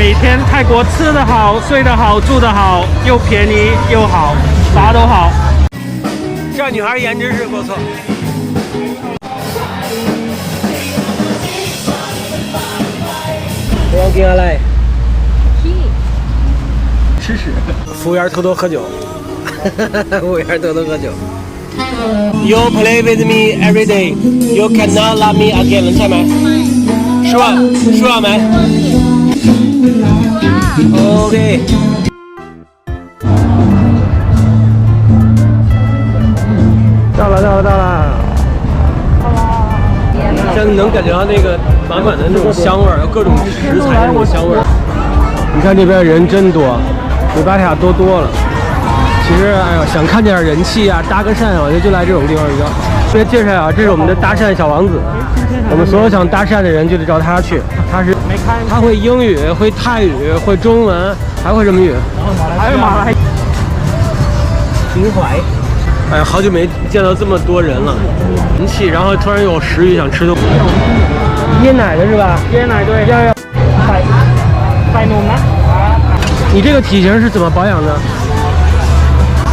每天泰国吃得好、睡得好、住得好，又便宜又好，啥都好。这女孩颜值是不错。不让跟下来。吃屎！服务员偷偷喝酒，服务员偷偷喝酒。You play with me every day. You cannot love me again. 能猜没？说没 ？OK。到了。现在能感觉到那个满满的那种香味儿，各种食材的那种香味儿。你看这边人真多，比巴提雅多了。其实，哎呦，想看点人气啊，搭个讪，我觉得就来这种地方比较好。特别介绍啊，这是我们的搭讪小王子。我们所有想搭讪的人就得找他去。他会英语，会泰语，会中文，还会什么语？还有马来。情怀。哎呀，好久没见到这么多人了，人气，然后突然有食欲想吃东西。椰奶的是吧？椰奶对，要ใส่นมนะ。你这个体型是怎么保养的？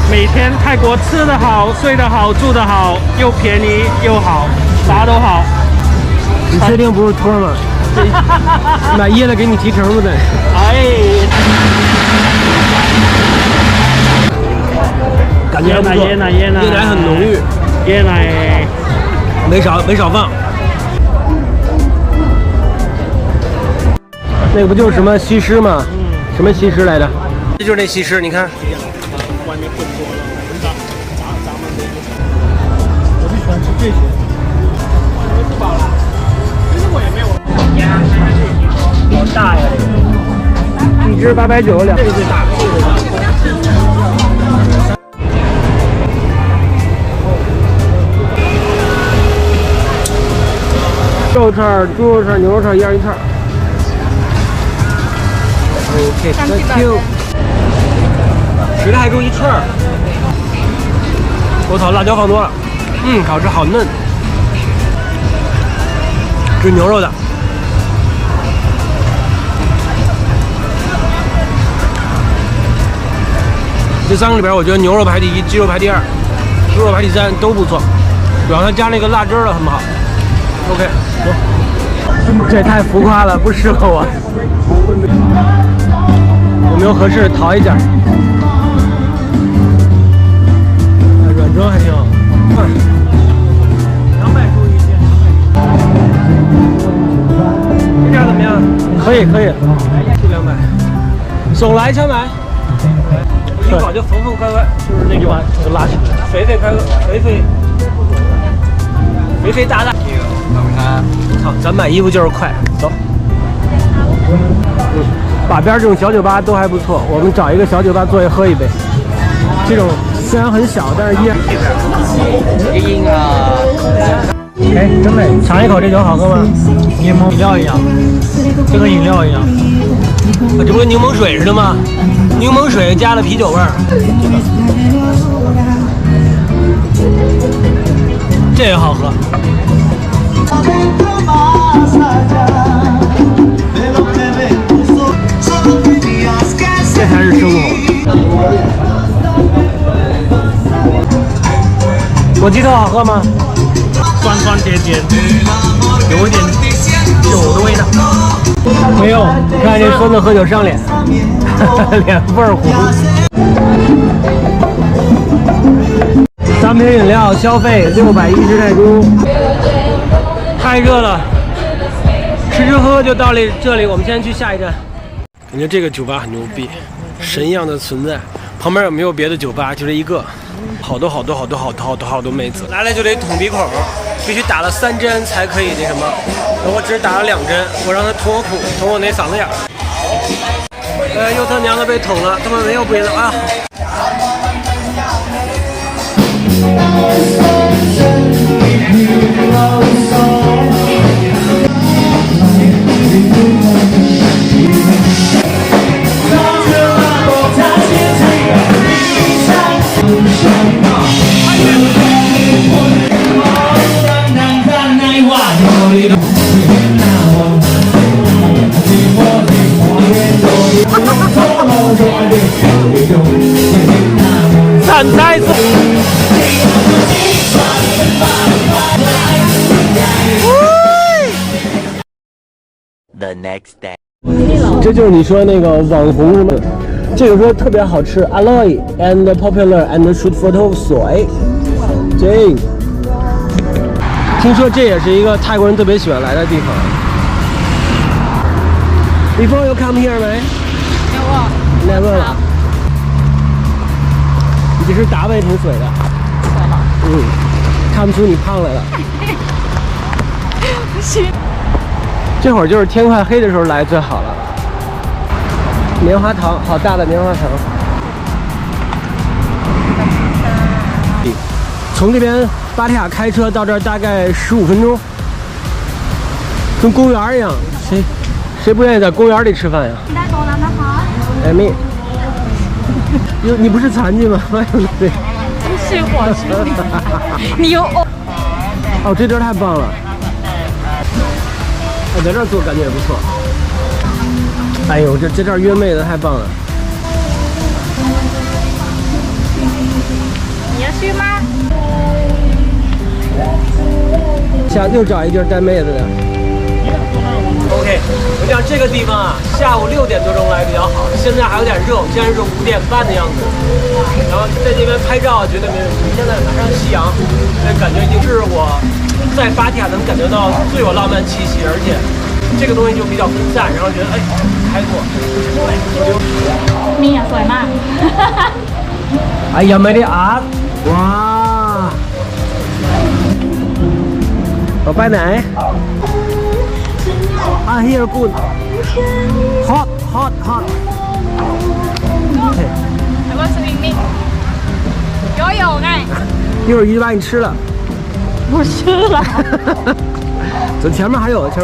每天泰国吃得好、睡得好、住得好，又便宜又好，啥都好。你确定不是托吗？买椰子给你提成不得？哎。感觉还不错，椰奶很浓郁，椰奶没少放。那个不就是什么西施吗？什么西施来着？这就是那西施，你看。外面混多了，咱们这个，我就喜欢吃这些。我吃饱了，其实我也没有。好大呀！这个一只890，两。这个最大，肉串、猪肉串、牛肉串一样一串。OK，Thank you。10泰铢一串。我操，辣椒放多了。好吃，好嫩。这是牛肉的。这3个里边，我觉得牛肉排第1，鸡肉排第2，猪肉排第3，都不错。主要它加那个辣汁儿了，很好。OK， 走。这也太浮夸了，不适合我。有没有合适淘一件？软装还挺好。200铢一件。这件怎么样？可以。就200。手来枪来。一搞就缝快，就是那句话，就拉起来，肥大。好，咱买衣服就是快，走。把边这种小酒吧都还不错，我们找一个小酒吧坐下喝一杯。这种虽然很小，但是依然。哎，真美！尝一口这酒好喝吗？柠檬饮料一样，就跟饮料一样。这不跟柠檬水似的吗？柠檬水加了啤酒味儿。这也好喝。这才是生活。火鸡特好喝吗？酸甜，有一点酒的味道。没有，你看这孙子喝酒上脸，脸倍儿红。3瓶饮料消费610泰铢，太热了。吃喝就到这里，我们先去下一站。感觉这个酒吧很牛逼，神一样的存在。旁边有没有别的酒吧？就这一个，好多妹子，来了就得捅鼻孔，必须打了3针才可以那什么。我只打了2针，我让他捅我孔，捅我那嗓子眼儿。又他娘的被捅了，他们没有别的啊。next day. 这就是你说那个网红什么，这个说特别好吃 ，Aloy and popular and shoot photo 水，这，听说这也是一个泰国人特别喜欢来的地方。Before you come here 没 ？Never 了。你是打扮挺水的。看不出你胖来了。不行。这会儿就是天快黑的时候来最好了。棉花糖，好大的棉花糖。从这边芭提雅开车到这儿大概15分钟，跟公园一样。谁不愿意在公园里吃饭呀？哎妹，你不是残疾吗？对。不是我是你有哦，这地儿太棒了。哎，在这儿做感觉也不错。哎呦，这儿约妹的太棒了。你要去吗？下又找一地儿带妹子的。OK， 我讲这个地方啊，下午6点多钟来比较好，现在还有点热，现在是5点半的样子。然后在这边拍照绝对没问题。现在马上夕阳，这感觉已经是我在芭提雅能感觉到最有浪漫气息，而且这个东西就比较分散，然后觉得哎开阔。นี่อ่ะสวยมาก 哎呀，ไม่ได้อาร์ตว้าต่อไปไหนhere good hot แล้วก็สวิงนิ่งโยโย่ไง一会儿鱼就把你吃了。不吃了这前面还有这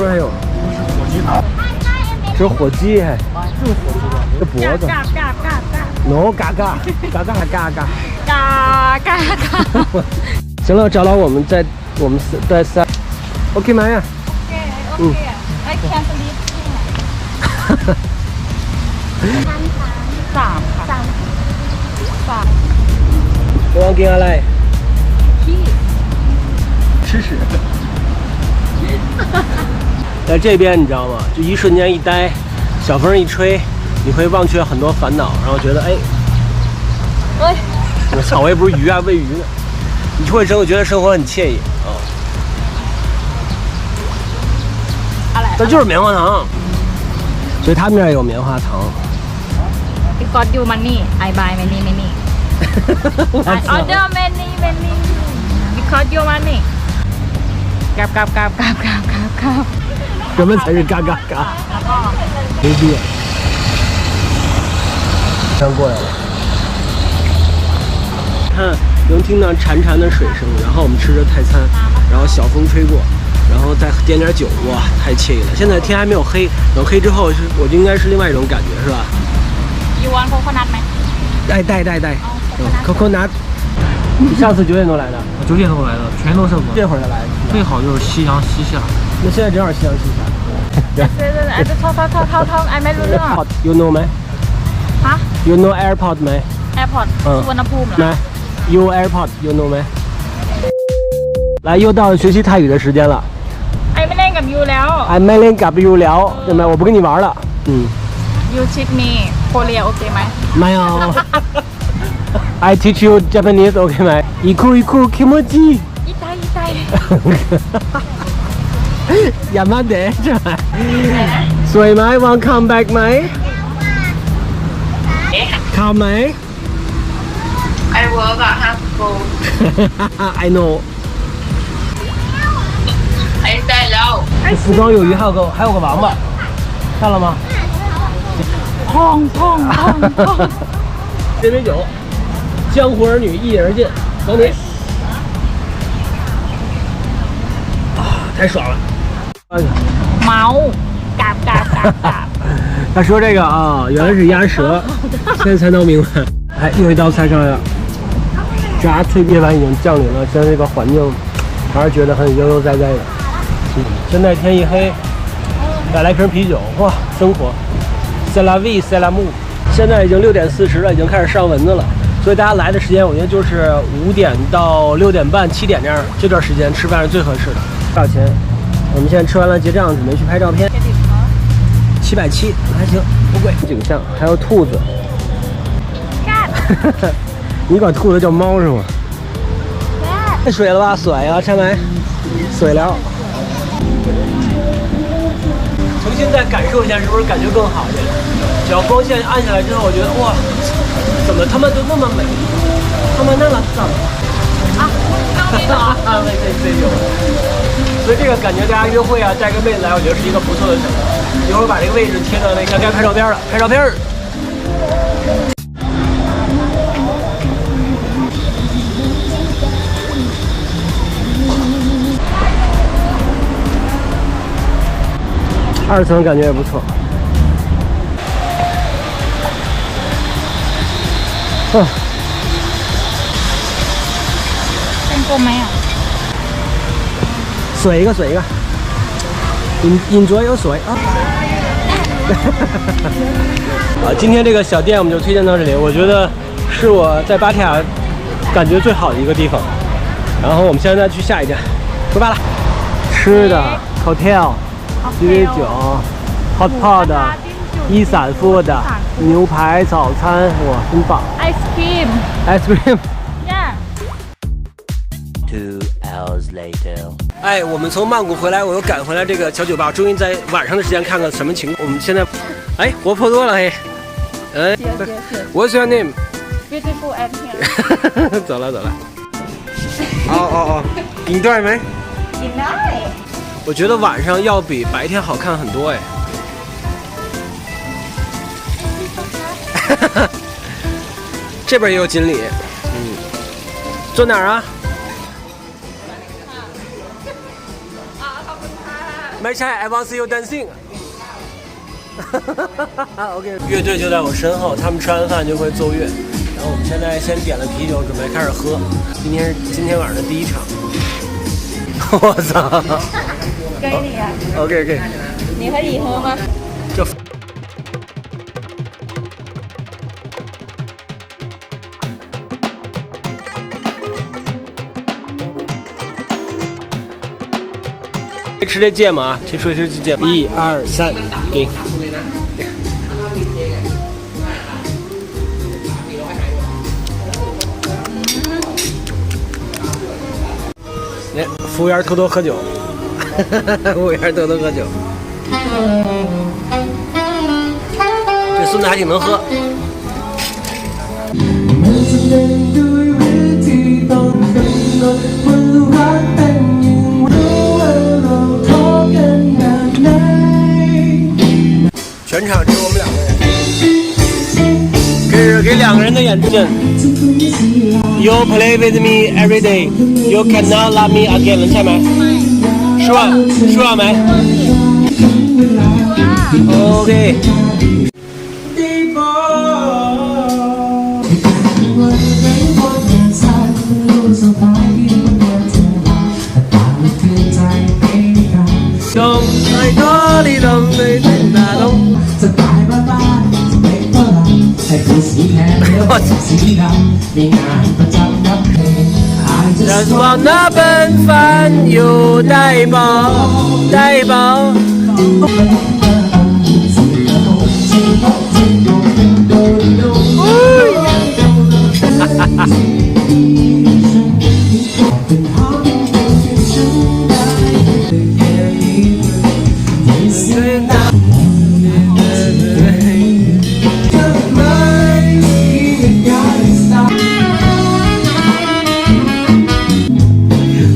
是火鸡还这脖子嘎嘎嘎嘎no 嘎嘎嘎嘎嘎嘎嘎嘎嘎行了，找到我们在三 OK 吗呀I can't believe 3我要给他来吃屎在这边你知道吗，就一瞬间一待，小风一吹，你会忘却很多烦恼，然后觉得哎我操，我也不是鱼啊，喂鱼呢，你就会觉得生活很惬意啊。这就是棉花糖，所以他们这儿也有棉花糖。Because you money, I buy many. I order many. Because you money. 嘎嘎嘎嘎嘎嘎嘎。什么才是嘎嘎嘎？牛逼！刚过来了，看能听到潺潺的水声，然后我们吃着泰餐，然后小风吹过。然后再点点酒，哇，太惬意了！现在天还没有黑，等黑之后我就应该是另外一种感觉，是吧You want coconut 吗？带，coconut。你上次9点多来的？9点多来的，全都是我。这会儿才来，最好就是夕阳西下。那现在正好夕阳西下。I just talk Iไม่รู้เรื่อง You know 没？ฮะ You know airport 没 Airport สุวรรณภูมิเหรอ没 You airport You know 没？来，又到了学习泰语的时间了。I ไม่เล่นกับยูแล้ว I 没练 กับยู聊，对没？我不跟你玩了。You teach me Korea OK ไหม没有。I teach you Japanese OK ไหม？一酷気持ちいい。痛いอย่ามาเดะใช่ไหมสวยไหม Want come back ไหม Come ไหม I work อะฮะ go I know I ได้แล้ว服装有鱼，还有个王八，看了吗？砰！这杯酒，江湖儿女一饮而尽，等你。太爽了！毛，嘎。他说这个啊，原来是鸭舌，现在才弄明白。哎，又一道菜上来了，炸脆夜晚已经降临了，现在这个环境还是觉得很悠哉哉的。现在天一黑，再来瓶啤酒，哇，生活 ，c'est la vie c'est l'amour。现在已经6点40了，已经开始上蚊子了，所以大家来的时间，我觉得就是5点到6点半、7点这段时间吃饭是最合适的。多少钱？我们现在吃完了结账，准备去拍照片。770，还行，不贵。景象还有兔子，你管兔子叫猫是吗？太水了吧，水啊，前面水了。重新再感受一下，是不是感觉更好一点？只要光线暗下来之后，我觉得哇，怎么他们都那么美，他们那么脏啊！对有。所以这个感觉，大家约会啊，带个妹子来，我觉得是一个不错的选择。一会儿把这个位置贴到那个，该拍照片了，拍照片。2层感觉也不错。เป็นกลมไหมอ่ะ水一个，enjoy your 水啊！今天这个小店我们就推荐到这里，我觉得是我在芭提雅感觉最好的一个地方。然后我们现在去下一站，出发了。吃的 hotel 鸡尾酒 hot pot 伊伞 food 牛排早餐，哇，真棒 ice cream ！ice cream。yeah 2 hours later. 哎，我们从曼谷回来，我又赶回来这个小酒吧，终于在晚上的时间看看什么情况。我们现在，哎，活泼多了嘿。What's your name? beautiful and here 走了。哦，顶对没？กินได้ 我觉得晚上要比白天好看很多哎。这边也有锦鲤，坐哪儿啊？没事 I want to see you dancing 。OK， 乐队就在我身后，他们吃完饭就会奏乐。然后我们现在先点了啤酒，准备开始喝。今天是今天晚上的第一场。我操！给你啊 OK， 你可以喝吗？就。吃这芥末啊，谁出去吃芥末？1、2、3，给。来，服务员偷偷喝酒，服务员偷偷喝酒。这孙子还挺能喝。全场只有我们2个人，这是给2个人的演出。You play with me every day, you cannot love me again。下面，说没 ？OK。Just wanna 奔翻又带饱。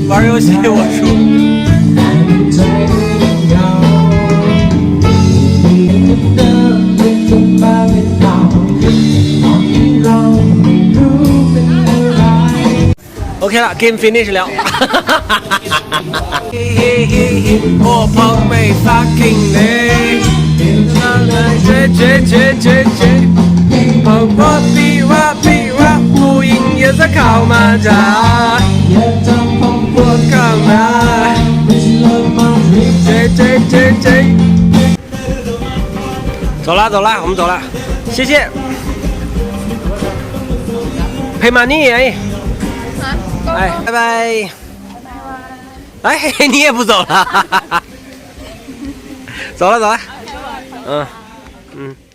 玩游戏我输。OK 了 ，Game finish 了。我碰没 fucking 累，绝，我比哇，呼应也在靠马甲。我靠嘛，走啦，我们走了，谢谢。Pay money 哎，拜拜。哎，你也不走了，走了，嗯嗯。